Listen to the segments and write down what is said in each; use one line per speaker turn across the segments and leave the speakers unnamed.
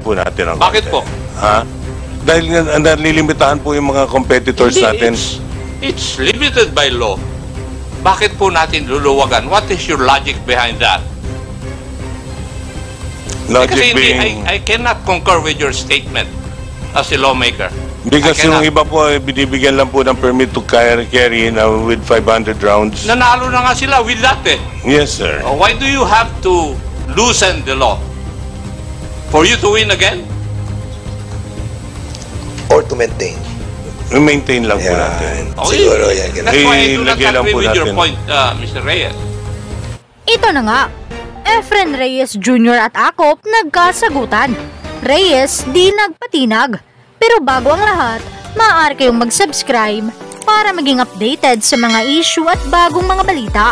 po natin ang
Bakit po?
Ha? Dahil nalilimitahan po yung mga competitors natin.
It's limited by law. Bakit po natin luluwagan? What is your logic behind that?
Logic
Kasi
being...
I cannot concur with your statement as a lawmaker.
Because yung iba po, binibigyan lang po ng permit to carry with 500 rounds.
Nanalo na nga sila with that eh.
Yes, sir.
Why do you have to loosen the law? For you to win again?
Or to maintain.
Maintain lang po natin.
Okay.
Siguro yan.
That's why I do not
Ilagay lang
agree
po
with your
natin.
point, Mr. Reyes.
Ito na nga, Efren Reyes Jr. at Akop nagkasagutan. Reyes di nagpatinag. Pero bago ang lahat, maaari kayong mag-subscribe para maging updated sa mga issue at bagong mga balita.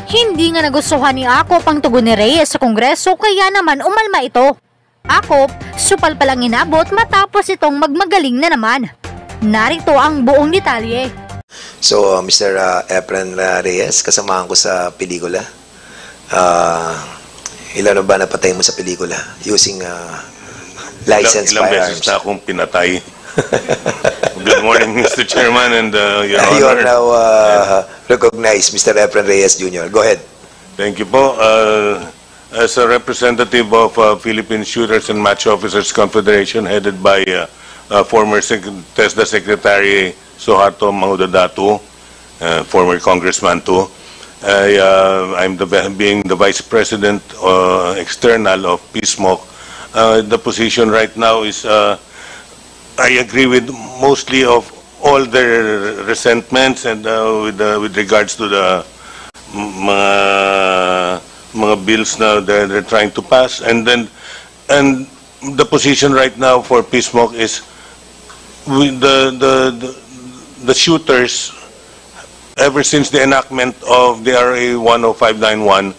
Hindi nga nagustuhan ni Akop ang tugon ni Reyes sa Kongreso kaya naman umalma ito. Akop, supal palang inabot matapos itong magmagaling na naman. Narito ang buong detalye.
So, Mr. Efren Reyes, kasamahan ko sa pelikula. Ilan ba napatay mo sa pelikula using licensed
ilang
firearms?
beses na akong pinatay. Good morning, Mr. Chairman and Your Honor.
You are now recognized, Mr. Efren Reyes Jr. Go ahead.
Thank you po. As a representative of Philippine Shooters and Match Officers Confederation headed by former TESDA Secretary Suharto Mangudadatu, former congressman too, I'm being the Vice President External of PSMOC. The position right now is I agree with mostly of all their resentments and with regards to the mga bills na they're trying to pass, and the position right now for PSMOC is the shooters. Ever since the enactment of the RA 10591,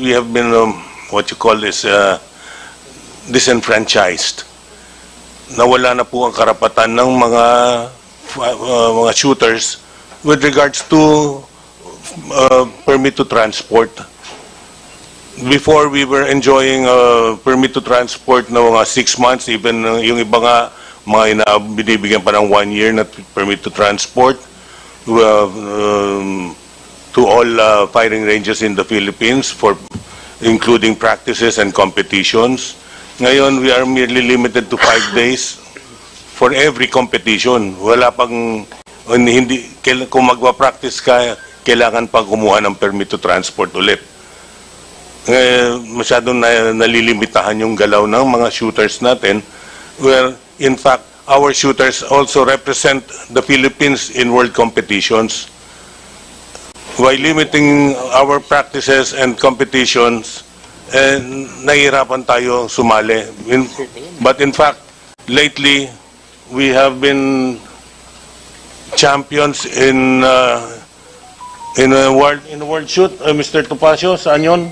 we have been what you call this disenfranchised. Nawala na po ang karapatan ng mga shooters with regards to permit to transport. Before, we were enjoying permit to transport na mga 6 months, even yung iba nga, mga binibigyan pa ng 1 year na permit to transport to all firing ranges in the Philippines, including practices and competitions. Ngayon, we are merely limited to 5 days for every competition. Wala pang, kung magpa-practice ka, kailangan pang kumuha ng permit to transport ulit. Masyadong nalilimitahan yung galaw ng mga shooters natin, where in fact our shooters also represent the Philippines in world competitions. By limiting our practices and competitions, nahihirapan tayo sumali. But in fact, lately we have been champions in world shoot. Mr. Topacio, saan yun?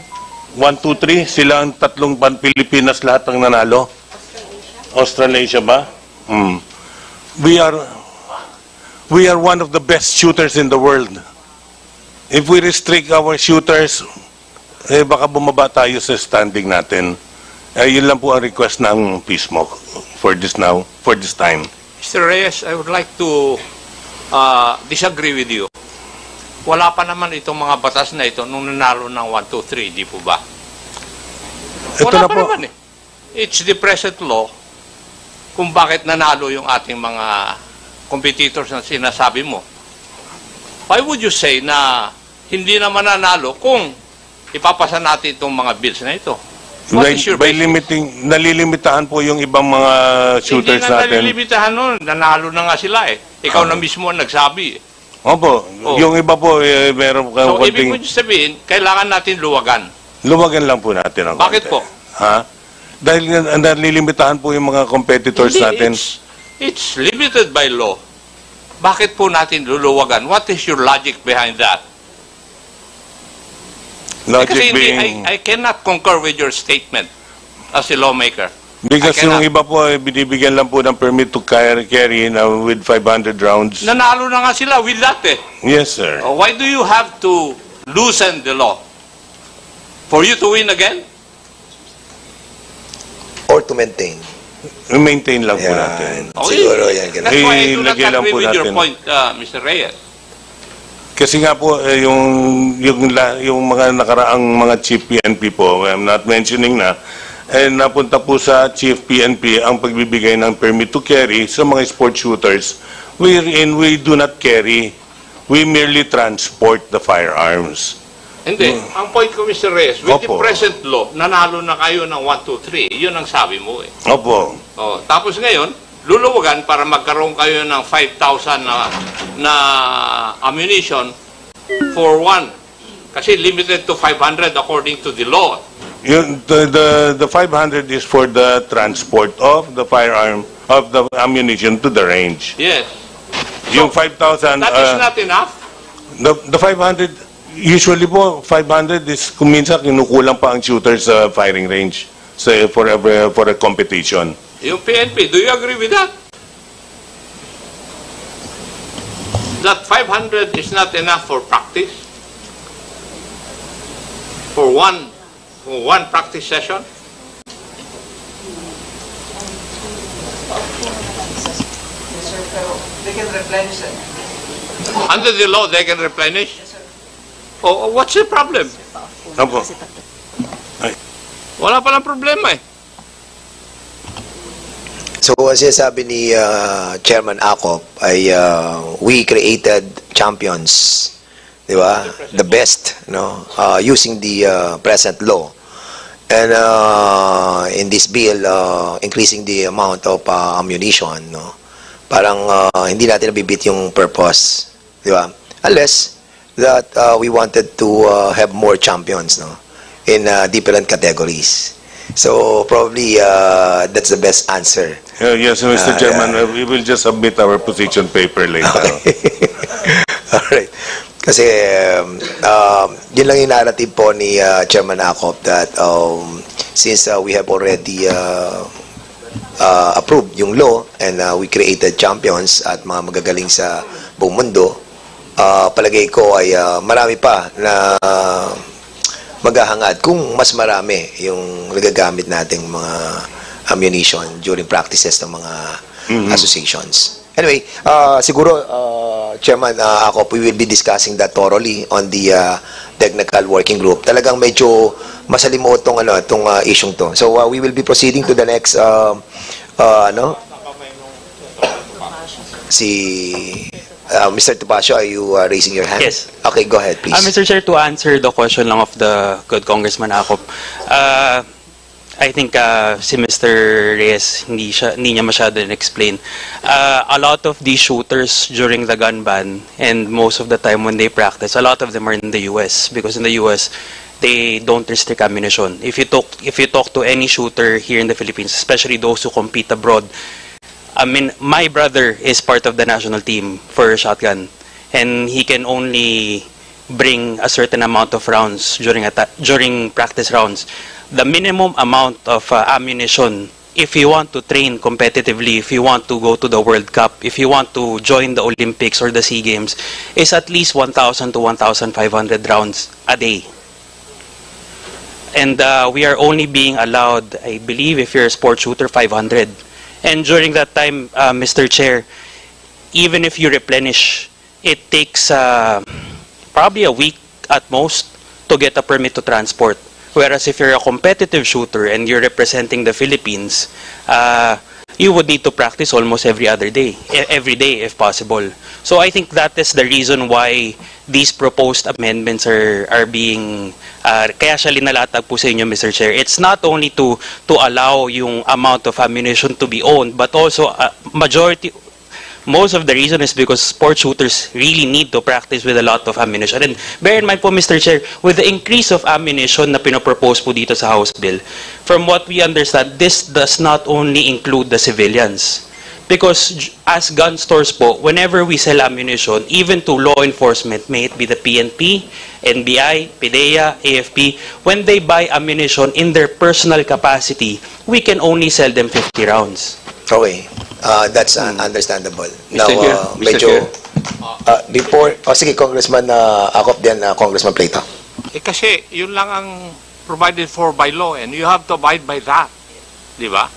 1, 2, 3, sila ang tatlong pan-Pilipinas lahat ang nanalo. Australasia ba? We are one of the best shooters in the world. If we restrict our shooters, baka bumaba tayo sa standing natin. Yun lang po ang request ng PSMOC for this time.
Mr. Reyes, I would like to disagree with you. Wala pa naman itong mga batas na ito nung nanalo ng 1, 2, 3, di po ba? Wala pa naman eh. It's the present law kung bakit nanalo yung ating mga competitors na sinasabi mo. Why would you say na hindi naman nanalo kung ipapasa natin itong mga bills na ito? What is your basis?
Nalilimitahan po yung ibang mga shooters
natin. Hindi na
natin.
nalilimitahan nun. Nanalo na nga sila eh. Ikaw na mismo ang nagsabi eh.
Opo. Yung iba po, meron kang
So, ibig mo sabihin, kailangan natin luwagan.
Luwagan lang po natin ang
Bakit po?
Ha? Dahil nalilimitahan po yung mga competitors natin.
It's limited by law. Bakit po natin luluwagan? What is your logic behind that?
Logic
Kasi
being...
I cannot concur with your statement as a lawmaker.
Because yung iba po, binibigyan lang po ng permit to carry with 500 rounds.
Nanalo na nga sila with that eh.
Yes, sir.
Why do you have to loosen the law? For you to win again?
Or to maintain.
Maintain lang po
Yan.
natin.
Siguro yan. Ganun.
That's why I do not
Ilagay lang
agree
po
with your
natin.
point, Mr. Reyes.
Kasi nga po, yung mga nakaraang mga chief PNP po, I'm not mentioning na, napunta po sa chief PNP ang pagbibigay ng permit to carry sa mga sport shooters wherein we do not carry, we merely transport the firearms.
Hindi. Ang point ko, Mr. Reyes, with the
Opo.
present law, nanalo na kayo ng 1, 2, 3. Yun ang sabi mo eh.
Opo.
Oh, tapos ngayon, luluwagan para magkaroon kayo ng 5,000 na ammunition for one. Kasi limited to 500 according to the law.
The 500 is for the transport of the firearm, of the ammunition to the range.
Yes.
Yung 5,000,
That is not enough.
the 500, usually po, 500 is kuminsan kinukulang pa ang shooter sa firing range for a competition.
Yung PNP, do you agree with that? That 500 is not enough for practice? For one practice session?
They can replenish it.
Under the law, they can replenish? Oh, what's the problem?
Opo.
Wala palang problema eh.
So, ang sinasabi ni Chairman Acop ay we created champions, di ba? The best, no? Using the present law. And in this bill, increasing the amount of ammunition, no? Parang hindi natin nabibit yung purpose, di ba? Unless that we wanted to have more champions, no? In different categories. So probably that's the best answer.
Yes, Mr. Chairman, we will just submit our position paper later.
Alright. Kasi yun lang yung narrative po ni Chairman Acop that since we have already approved yung law and we created champions at mga magagaling sa buong mundo, palagay ko ay marami pa na maghahangad kung mas marami yung nagagamit nating mga ammunition during practices ng mga associations. Anyway, siguro, Chairman Acop, we will be discussing that thoroughly on the technical working group. Talagang medyo masalimuot tong isyung to. So, we will be proceeding to the next, Mr. Topacio, are you raising your hand?
Yes.
Okay, go ahead, please.
Mr. Chair, to answer the question lang of the good Congressman Acop, I think si Mr. Reyes, hindi niya masyado explain. A lot of these shooters during the gun ban and most of the time when they practice, a lot of them are in the US because in the US, they don't restrict ammunition. If you talk to any shooter here in the Philippines, especially those who compete abroad, I mean, my brother is part of the national team for shotgun, and he can only bring a certain amount of rounds during practice rounds. The minimum amount of ammunition, if you want to train competitively, if you want to go to the World Cup, if you want to join the Olympics or the SEA Games, is at least 1,000 to 1,500 rounds a day. And we are only being allowed, I believe, if you're a sport shooter, 500. And during that time, Mr. Chair, even if you replenish, it takes probably a week at most to get a permit to transport. Whereas if you're a competitive shooter and you're representing the Philippines, you would need to practice almost every day if possible. So I think that is the reason why these proposed amendments are being kaya siya linalatag po sa inyo, Mr. Chair. It's not only to allow yung amount of ammunition to be owned, but also most of the reason is because sport shooters really need to practice with a lot of ammunition. And bear in mind po, Mr. Chair, with the increase of ammunition na pinopropose po dito sa House Bill, from what we understand, this does not only include the civilians. Because as gun stores po, whenever we sell ammunition, even to law enforcement, may it be the PNP, NBI, PDEA, AFP, when they buy ammunition in their personal capacity, we can only sell them 50 rounds.
Okay. That's understandable. Now,
Chair, Mr.
medyo,
Chair.
before, sige, Congressman Acop din, Congressman Plato.
Kasi yun lang ang provided for by law, and you have to abide by that. Di ba?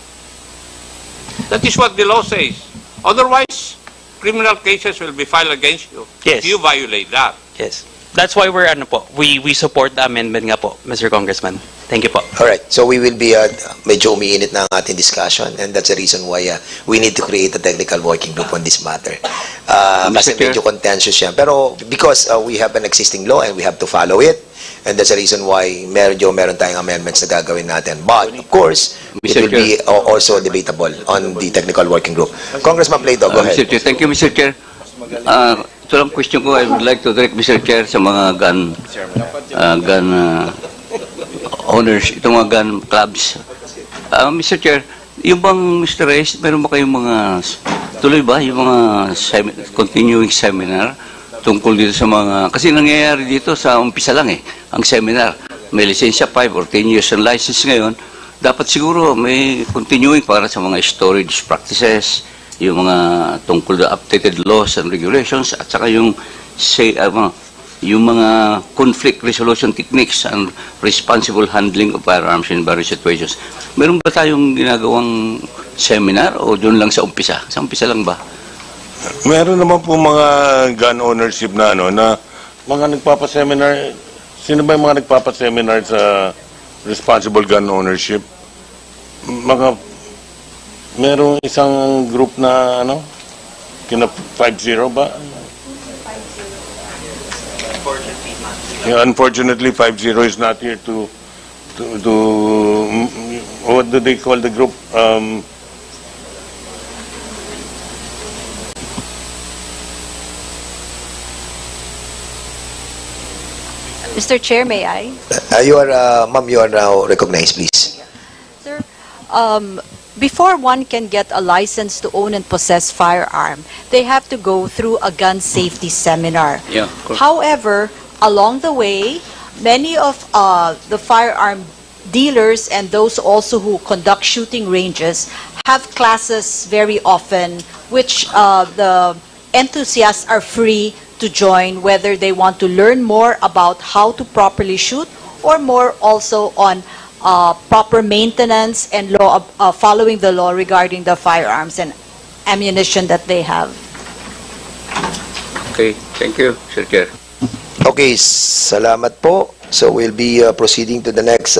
That is what the law says. Otherwise, criminal cases will be filed against you
Yes.
if you violate that.
Yes. That's why we support the amendment nga po, Mr. Congressman. Thank you po.
Alright, so we will be, medyo umiinit na ang ating discussion, and that's the reason why we need to create a technical working group on this matter. Kasi
Mr. Chair.
medyo contentious yan. Pero because we have an existing law and we have to follow it, and that's the reason why meron tayong amendments na gagawin natin. But, of course, it
Mr.
will be also debatable on the technical working group. Congressman Plato, go ahead.
Mr. Chair, thank you, Mr. Chair. Ito lang question ko, I would like to direct, Mr. Chair, sa mga gun owners, itong mga gun clubs. Mr. Chair, yung bang, Mr. Reyes, meron ba kayong mga, tuloy ba, yung mga continuing seminar tungkol dito sa mga, kasi nangyayari dito sa umpisa lang ang seminar. May lisensya 5 or 10 years ang license ngayon, dapat siguro may continuing para sa mga storage practices, yung mga tungkol sa updated laws and regulations, at saka yung mga conflict resolution techniques and responsible handling of firearms in various situations. Meron ba tayong ginagawang seminar o doon lang sa umpisa? Sa umpisa lang ba?
Meron naman po mga gun ownership na na mga nagpapa-seminar. Sino ba yung mga nagpapa-seminar sa responsible gun ownership? Merong isang group na kina 5-0 ba? Yeah, unfortunately, 5-0 is not here to what do they call the group?
Mr. Chair, may I?
Ma'am, you are now recognized, please.
Sir, before one can get a license to own and possess firearm, they have to go through a gun safety seminar.
Yeah, of course.
However, along the way, many of the firearm dealers and those also who conduct shooting ranges have classes very often, which the enthusiasts are free to join, whether they want to learn more about how to properly shoot or more also on proper maintenance and law, following the law regarding the firearms and ammunition that they have.
Okay, thank you, Mr. Chair.
Okay, salamat po. So we'll be proceeding to the next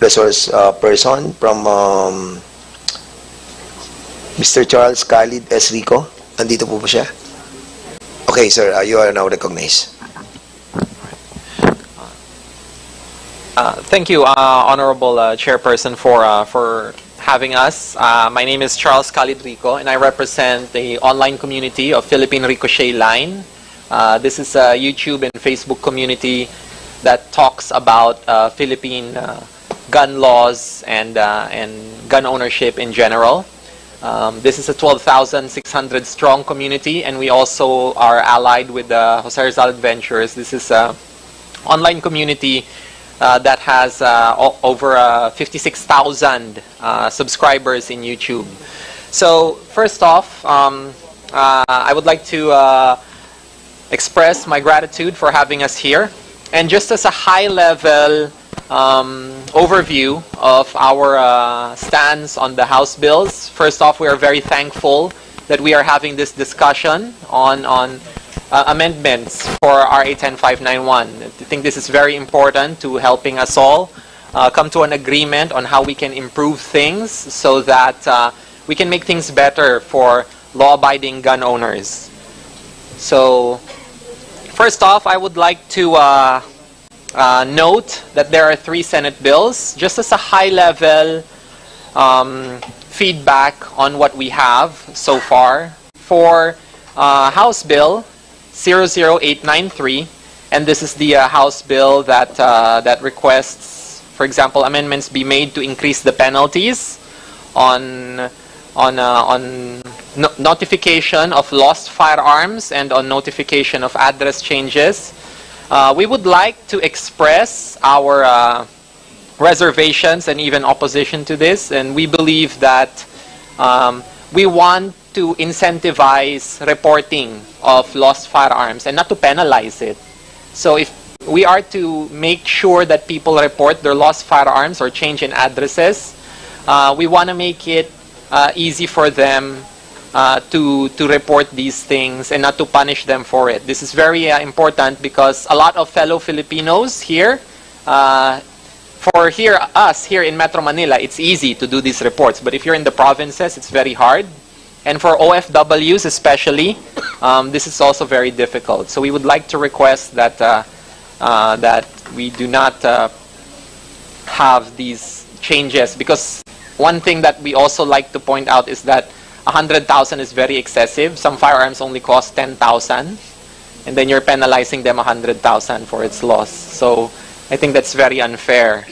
resource person from Mr. Charles Khalid S. Rico. Nandito po siya? Okay, sir, you are now recognized.
Thank you, Honorable Chairperson, for having us. My name is Charles Khalid Rico, and I represent the online community of Philippine Ricochet Line. This is a YouTube and Facebook community that talks about Philippine gun laws and gun ownership in general. This is a 12,600 strong community, and we also are allied with Jose Rizal Adventures. This is an online community that has over 56,000 subscribers in YouTube. So first off, I would like to express my gratitude for having us here. And just as a high-level overview of our stance on the House bills, first off, we are very thankful that we are having this discussion on amendments for RA 10591. I think this is very important to helping us all come to an agreement on how we can improve things so that we can make things better for law-abiding gun owners. So, first off, I would like to note that there are 3 Senate bills. Just as a high-level feedback on what we have so far. For House Bill 00893, and this is the House bill that that requests, for example, amendments be made to increase the penalties on notification of lost firearms and on notification of address changes. We would like to express our reservations and even opposition to this, and we believe that we want to incentivize reporting of lost firearms and not to penalize it. So if we are to make sure that people report their lost firearms or change in addresses. We want to make it easy for them to report these things and not to punish them for it. This is very important because a lot of fellow Filipinos here, us here in Metro Manila, it's easy to do these reports. But if you're in the provinces, it's very hard. And for OFWs especially, this is also very difficult. So we would like to request that that we do not have these changes, because one thing that we also like to point out is that 100,000 is very excessive. Some firearms only cost 10,000, and then you're penalizing them 100,000 for its loss. So I think that's very unfair.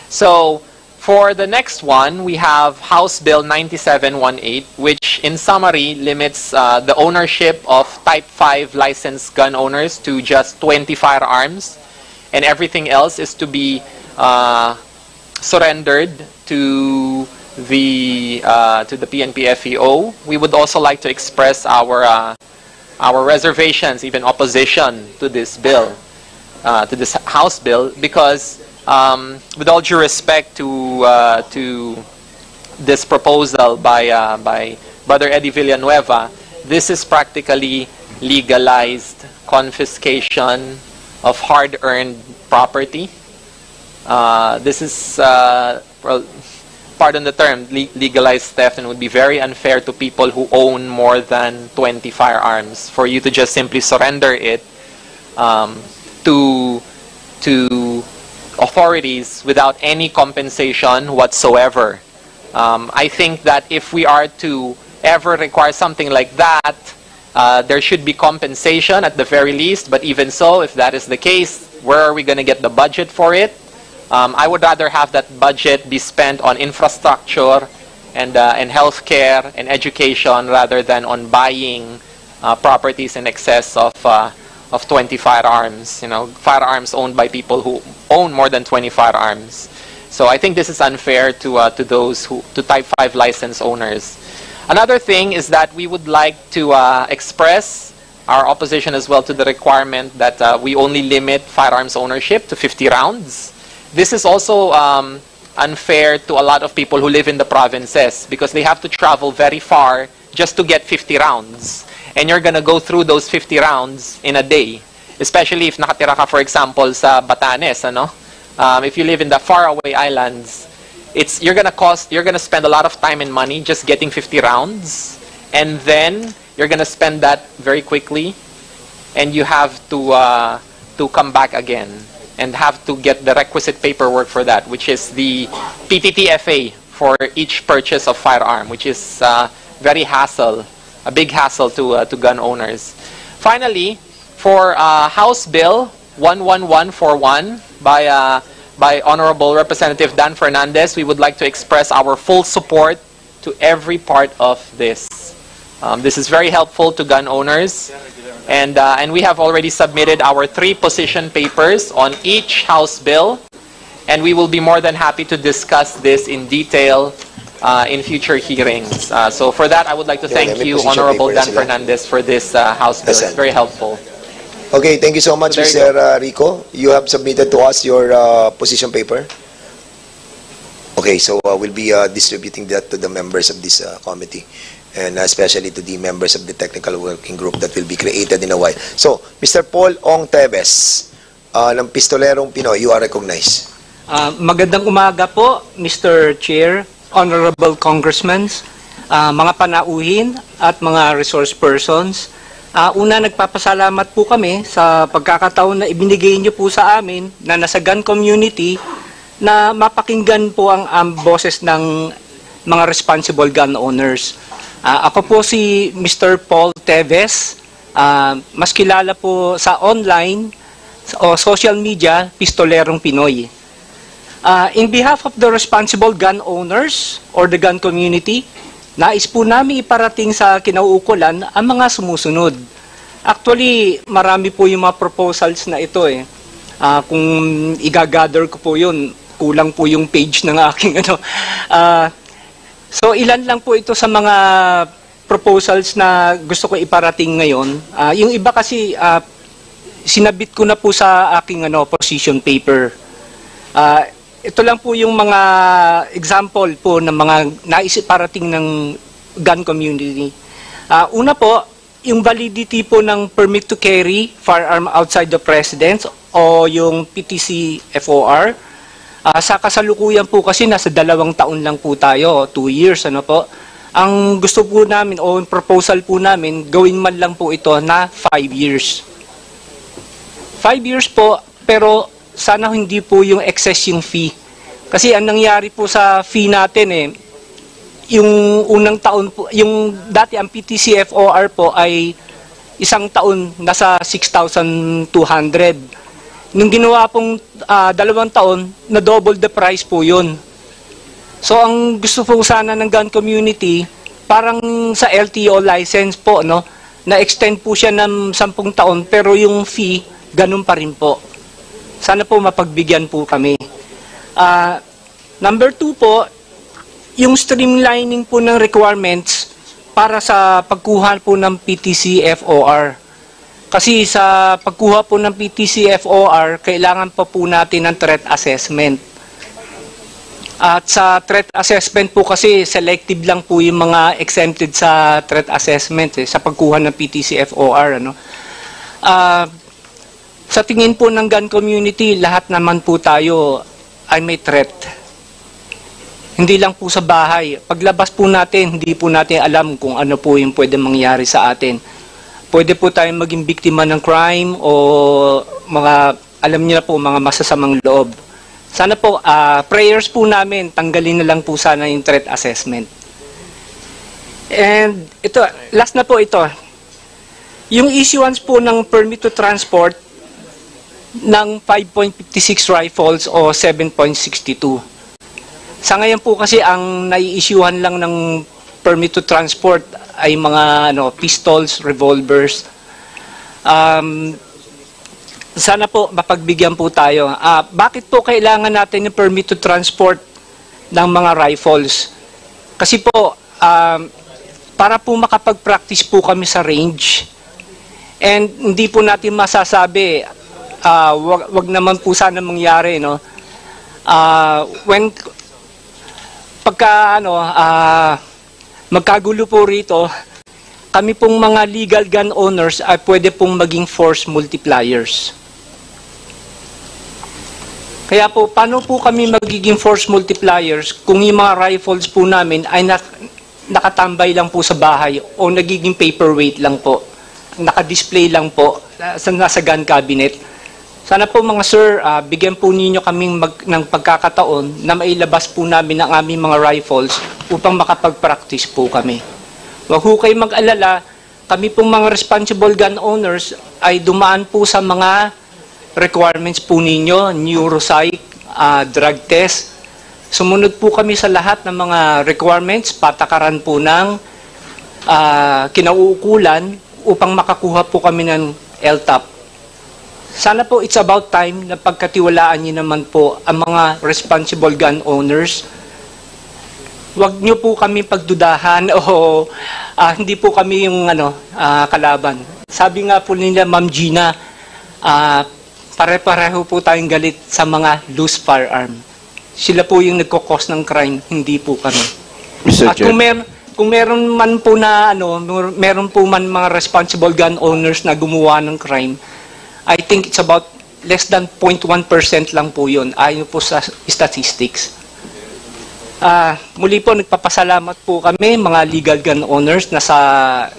So for the next one, we have House Bill 9718, which in summary limits the ownership of Type 5 licensed gun owners to just 20 firearms, and everything else is to be surrendered to the PNP-FEO. We would also like to express our reservations, even opposition to this bill, to this House bill, because with all due respect to this proposal by Brother Eddie Villanueva, this is practically legalized confiscation of hard-earned property. This is, well, pardon the term, legalized theft, and would be very unfair to people who own more than 20 firearms for you to just simply surrender it to authorities without any compensation whatsoever. I think that if we are to ever require something like that, there should be compensation at the very least, but even so, if that is the case, where are we going to get the budget for it? I would rather have that budget be spent on infrastructure and healthcare and education rather than on buying properties in excess of 20 firearms. You know, firearms owned by people who own more than 20 firearms. So I think this is unfair to those to Type 5 license owners. Another thing is that we would like to express our opposition as well to the requirement that we only limit firearms ownership to 50 rounds. This is also unfair to a lot of people who live in the provinces, because they have to travel very far just to get 50 rounds. And you're going to go through those 50 rounds in a day, especially if nakatira ka, for example, sa Batanes, ano? If you live in the faraway islands, you're going to spend a lot of time and money just getting 50 rounds, and then you're going to spend that very quickly, and you have to come back again and have to get the requisite paperwork for that, which is the PTTFA for each purchase of firearm, which is a big hassle to gun owners. Finally, for House Bill 11141 by Honorable Representative Dan Fernandez, we would like to express our full support to every part of this. This is very helpful to gun owners. And we have already submitted our 3 position papers on each House bill, and we will be more than happy to discuss this in detail in future hearings. So for that, I would like to thank you, Honorable Dan Fernandez, for this House bill. It's very helpful.
Okay, thank you so much,
So there you
Mr. Rico. You have submitted to us your position paper. Okay, so we'll be distributing that to the members of this committee, and especially to the members of the technical working group that will be created in a while. So, Mr. Paul Ong Teves, ng Pistolerong Pinoy, you are recognized.
Magandang umaga po, Mr. Chair, Honorable Congressmen, mga panauhin at mga resource persons. Una, nagpapasalamat po kami sa pagkakataon na ibinigay niyo po sa amin na nasa gun community na mapakinggan po ang boses ng mga responsible gun owners. Ako po si Mr. Paul Teves, mas kilala po sa online o social media, Pistolerong Pinoy. In behalf of the responsible gun owners or the gun community, nais po namin iparating sa kinauukulan ang mga sumusunod. Actually, marami po yung mga proposals na ito eh. Kung i-gather ko po yun, kulang po yung page ng aking ano. So ilan lang po ito sa mga proposals na gusto ko iparating ngayon. Yung iba kasi sinabit ko na po sa aking position paper. Ito lang po yung mga example po ng mga naisip parating ng gun community. Una po, yung validity po ng permit to carry firearm outside the residence o yung PTC FOR. Sa kasalukuyan po kasi nasa 2 taon lang po tayo, 2 years ano po. Ang gusto po namin o proposal po namin, gawin man lang po ito na 5 years. 5 years po, pero sana hindi po yung excess yung fee. Kasi ang nangyari po sa fee natin yung unang taon po, yung dati ang PTC FOR po ay 1 taon nasa 6,200. Nung ginawa pong 2 taon, na double the price po yun. So ang gusto po sana ng gun community, parang sa LTO license po, no, na-extend po siya ng 10 taon, pero yung fee, ganun pa rin po. Sana po mapagbigyan po kami. Number 2 po, yung streamlining po ng requirements para sa pagkuha po ng PTC FOR. Kasi sa pagkuha po ng PTC FOR, kailangan pa po natin ng threat assessment. At sa threat assessment po kasi, selective lang po yung mga exempted sa threat assessment sa pagkuha ng PTC FOR. Sa tingin po ng gun community, lahat naman po tayo ay may threat. Hindi lang po sa bahay. Paglabas po natin, hindi po natin alam kung ano po yung pwede mangyari sa atin. Pwede po tayong maging biktima ng crime o mga, alam niyo na po, mga masasamang loob. Sana po, prayers po namin, tanggalin na lang po sana yung threat assessment. And ito, last na po ito. Yung issuance po ng permit to transport ng 5.56 rifles o 7.62. Sa ngayon po kasi ang nai-issuehan lang ng permit to transport ay mga pistols, revolvers. Sana po mapagbigyan po tayo. Bakit po kailangan natin yung permit to transport ng mga rifles? Kasi po, para po makapag-practice po kami sa range. And hindi po natin masasabi, wag naman po sana mangyari, no? Magkagulo po rito, kami pong mga legal gun owners ay pwede pong maging force multipliers. Kaya po, paano po kami magiging force multipliers kung yung mga rifles po namin ay nakatambay lang po sa bahay o nagiging paperweight lang po, nakadisplay lang po nasa gun cabinet. Sana po mga sir, bigyan po ninyo kaming ng pagkakataon na mailabas po namin ang aming mga rifles upang makapag-practice po kami. Huwag po kayo mag-alala, kami pong mga responsible gun owners ay dumaan po sa mga requirements po ninyo, neuropsych, drug test. Sumunod po kami sa lahat ng mga requirements, patakaran po ng kinauukulan upang makakuha po kami ng LTAP. Sana po it's about time na pagkatiwalaan niyo naman po ang mga responsible gun owners. Huwag niyo po kami pagdudahan o hindi po kami yung kalaban. Sabi nga po nila Ma'am Gina, pare-pareho po tayong galit sa mga loose firearm. Sila po yung nagkokos ng crime, hindi po kami.
Mr.
At
Chair.
kung meron man po na meron po man mga responsible gun owners na gumawa ng crime, I think it's about less than 0.1% lang po yun, ayon po sa statistics. Muli po, nagpapasalamat po kami, mga legal gun owners na sa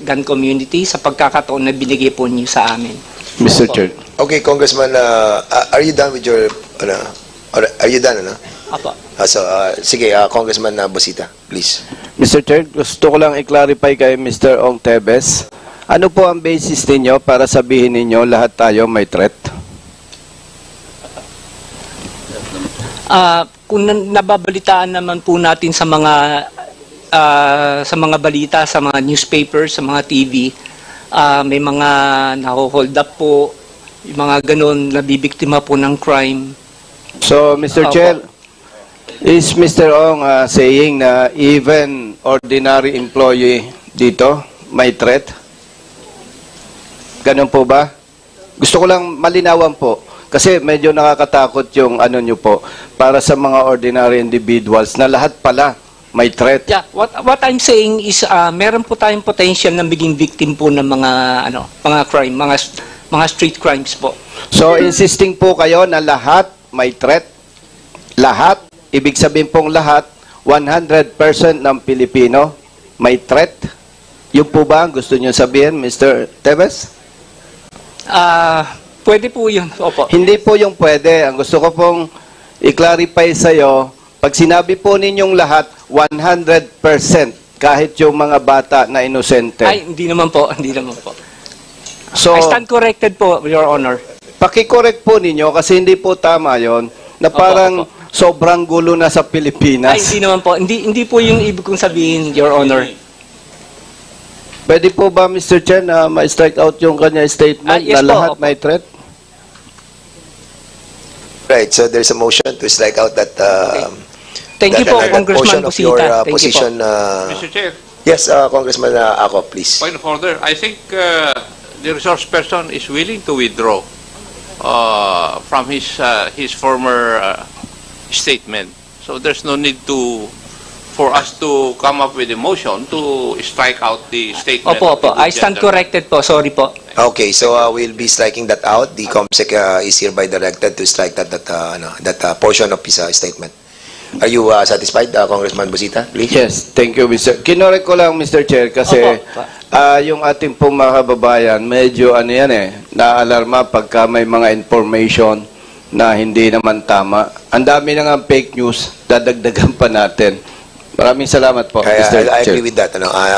gun community, sa pagkakataon na binigay po niyo sa amin.
Mr. Chair.
Okay, Congressman, are you done with your, are you done,
Apo.
Sige, Congressman Busita, please.
Mr. Chair, gusto ko lang i-clarify kay Mr. Ong Tebes. Ano po ang basis ninyo para sabihin ninyo lahat tayo may threat?
Kung nababalitaan naman po natin sa mga balita, sa mga newspapers, sa mga TV, may mga naho-hold up po, yung mga ganun, nabibiktima po ng crime.
So, Mr. Chair, is Mr. Ong saying na even ordinary employee dito may threat? Ganun po ba? Gusto ko lang malinawan po. Kasi medyo nakakatakot yung ano nyo po para sa mga ordinary individuals na lahat pala may threat.
Yeah, what I'm saying is meron po tayong potential na maging victim po ng mga crime, mga street crimes po.
So, insisting po kayo na lahat may threat? Lahat? Ibig sabihin pong lahat, 100% ng Pilipino may threat? Yun po ba ang gusto niyo sabihin, Mr. Tevez?
Pwede po yun. Opo.
Hindi po yung pwede. Ang gusto ko pong i-clarify sa'yo, pag sinabi po ninyong lahat, 100%, kahit yung mga bata na inosente.
Ay, hindi naman po. Hindi naman po.
So,
I stand corrected po, Your Honor.
paki-correct po ninyo kasi hindi po tama yon na parang sobrang gulo na sa Pilipinas.
Ay, hindi naman po. Hindi po yung ibig kong sabihin, Your Honor.
Pwede po ba, Mr. Chair, na ma-strike out yung kanya statement
Yes
na
po,
lahat
opo.
may threat?
Right, so there's a motion to strike out that
Thank you po,
that
Congressman
portion of your
Busita. Thank you po.
position.
Mr. Chair,
Yes, Congressman Ako, please.
point of order. I think the resource person is willing to withdraw from his former statement. So there's no need for us to come up with a motion to strike out the statement.
Opo, opo.
of the
I stand
gentleman.
corrected po. Sorry po.
Okay, so we'll be striking that out. The COMSEC is hereby directed to strike that portion of his statement. Are you satisfied, Congressman Busita? Please.
Yes, thank you, Mr. Kinorek ko lang, Mr. Chair, kasi
Opo.
yung ating pong mga kababayan, medyo naalarma pagka may mga information na hindi naman tama. Ang dami na nga fake news, dadagdagan pa natin. Maraming salamat po, Mr.
I
Chair.
agree with that.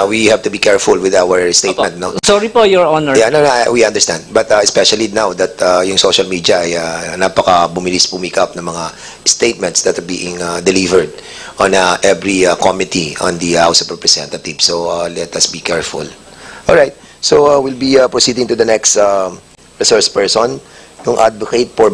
We have to be careful with our statement. No?
Sorry po, Your Honor.
Yeah, no, we understand. But especially now that yung social media ay napaka-bumilis pumikap ng mga statements that are being delivered on every committee on the House of Representatives. So let us be careful. All right. So we'll be proceeding to the next resource person, yung advocate for